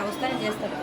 వస్తానే చేస్తాను.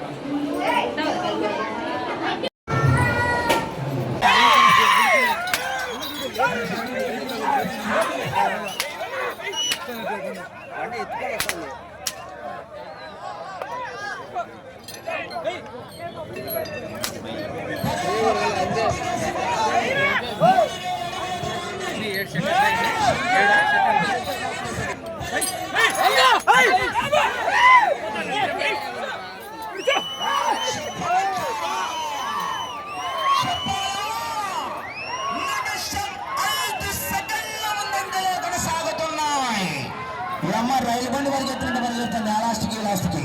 రైలు బండి వరకు ఎత్తుకుంటే మనం చూస్తుంది ఆ లాస్ట్కి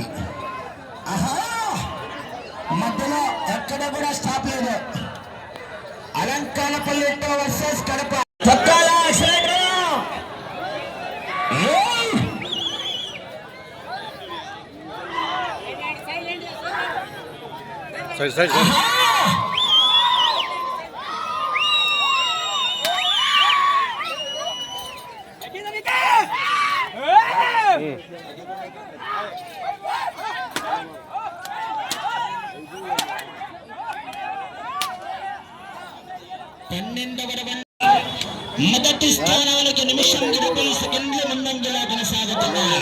ఆహా మధ్యలో ఎక్కడ కూడా స్టాప్ లేదు. అలంకానపల్లి వర్సెస్ కడప మొదటి స్థానానికి నిమిషం 20 సెకండ్ల ముందంజలా కొనసాగుతున్నాయి.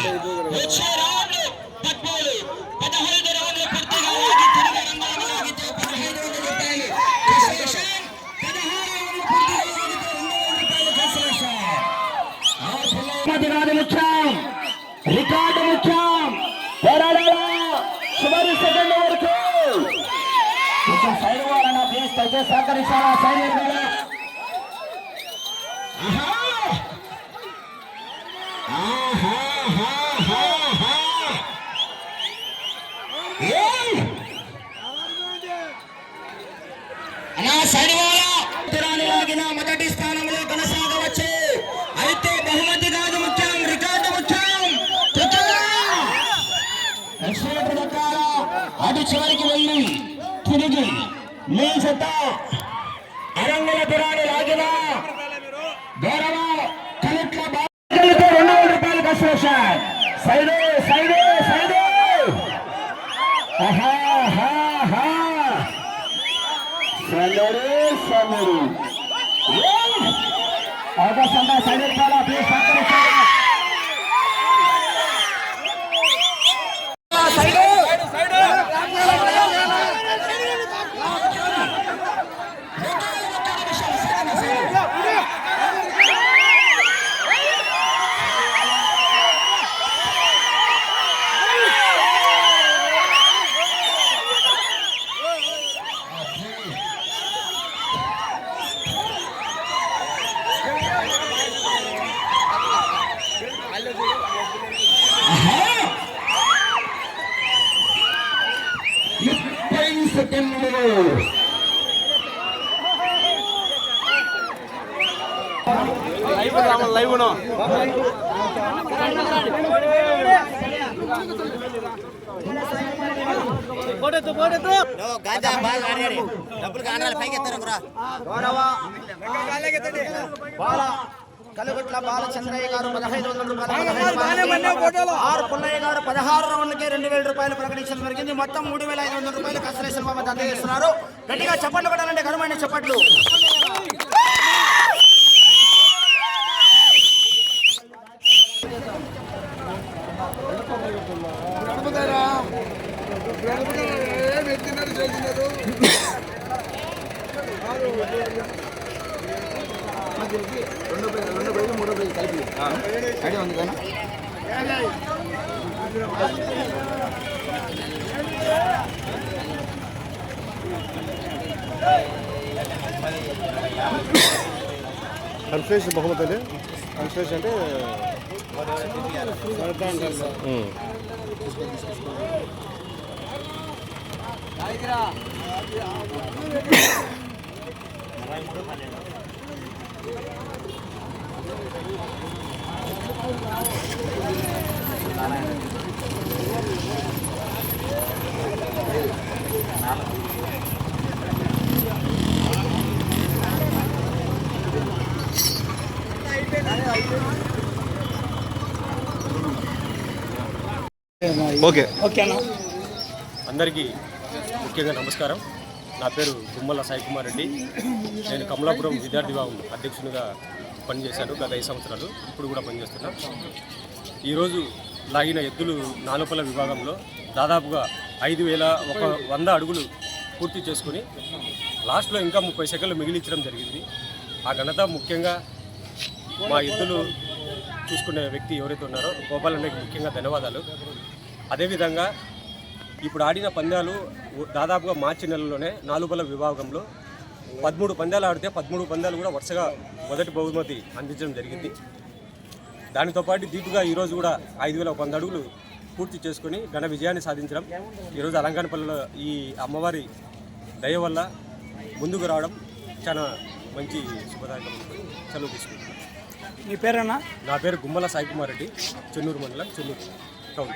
వచ్చే రౌండ్లు 13, 15 రౌండ్లు పూర్తిగా ఆగి తిరిగి రంగంలో ఆగితే 1500 రూపాయలు కన్సెషన్, 16 రౌండ్లు పూర్తిగా ఆగితే 200 రూపాయలు కన్సెషన్. కాదు ముఖ్యం, రికార్డు ముఖ్యం. చివరి సెకండ్ వరకు కొంచెం సైడ్ వాళ్ళ ప్లీజ్ అయితే సహకరించాలా సైడ్ వాళ్ళ. మొదటి స్థానంలో కొనసాగవచ్చు. అయితే బహుమతి కాదు ముఖ్యం, రికార్డు ముఖ్యం. అటు చివరికి వెళ్ళి తిరిగి మీ జత అరంగుల పురాణి లాగిన గౌరవ కలెక్టర్ 200 రూపాయలు కన్సెషన్. సైడు సైడు సైడు సమరు అవకాశం సైడ్ రూపాయల ప్లీజ్ లైవ్ కలుగుట్ల బాలచంద్రయ్య గారు 1500 రూపాయలు, ఆర్ పుల్లయ్య గారు 16 రౌండ్లకి 2000 రూపాయలు ప్రకటించడం జరిగింది. మొత్తం 3500 రూపాయలు కన్సలేషన్ బాబు అందజేస్తున్నారు. గట్టిగా చప్పట్లు కొట్టాలంటే ఘనమైన చప్పట్లు. మూడో ప్రైజ్ కలిపి ఐడియా ఉంది కదా. కన్ఫ్యూషన్ బహుమతి కన్ఫ్యూషన్ అంటే ఓకే. అందరికీ ముఖ్యంగా నమస్కారం. నా పేరు గుమ్మల సాయి కుమార్ రెడ్డి. నేను కమలాపురం విద్యార్థి విభాగం అధ్యక్షునిగా పనిచేశాను గత 5 సంవత్సరాలు. ఇప్పుడు కూడా పనిచేస్తున్నా. ఈరోజు లాగిన ఎద్దులు నాలుపల విభాగంలో దాదాపుగా 5,100 అడుగులు పూర్తి చేసుకుని లాస్ట్లో ఇంకా 30 సెకండ్లు మిగిలించడం జరిగింది. ఆ ఘనత ముఖ్యంగా మా ఎద్దులు చూసుకునే వ్యక్తి ఎవరైతే ఉన్నారో గోపాలన్నకి ముఖ్యంగా ధన్యవాదాలు. అదేవిధంగా ఇప్పుడు ఆడిన పందాలు దాదాపుగా మార్చి నెలలోనే నాలుపల విభాగంలో 13 పందాలు ఆడితే 13 పందాలు కూడా వరుసగా మొదటి బహుమతి అందించడం జరిగింది. దానితో పాటు దీటుగా ఈరోజు కూడా 5,100 అడుగులు పూర్తి చేసుకుని ఘన విజయాన్ని సాధించడం, ఈరోజు అలంకానపల్లిలో ఈ అమ్మవారి దయ వల్ల ముందుకు రావడం చాలా మంచి శుభదాయకం. సెలవు తీసుకుంటున్నాను. మీ పేరేనా? నా పేరు గుమ్మల సాయి కుమార్ రెడ్డి, చెన్నూరు మండలం, చెన్నూరు టౌన్.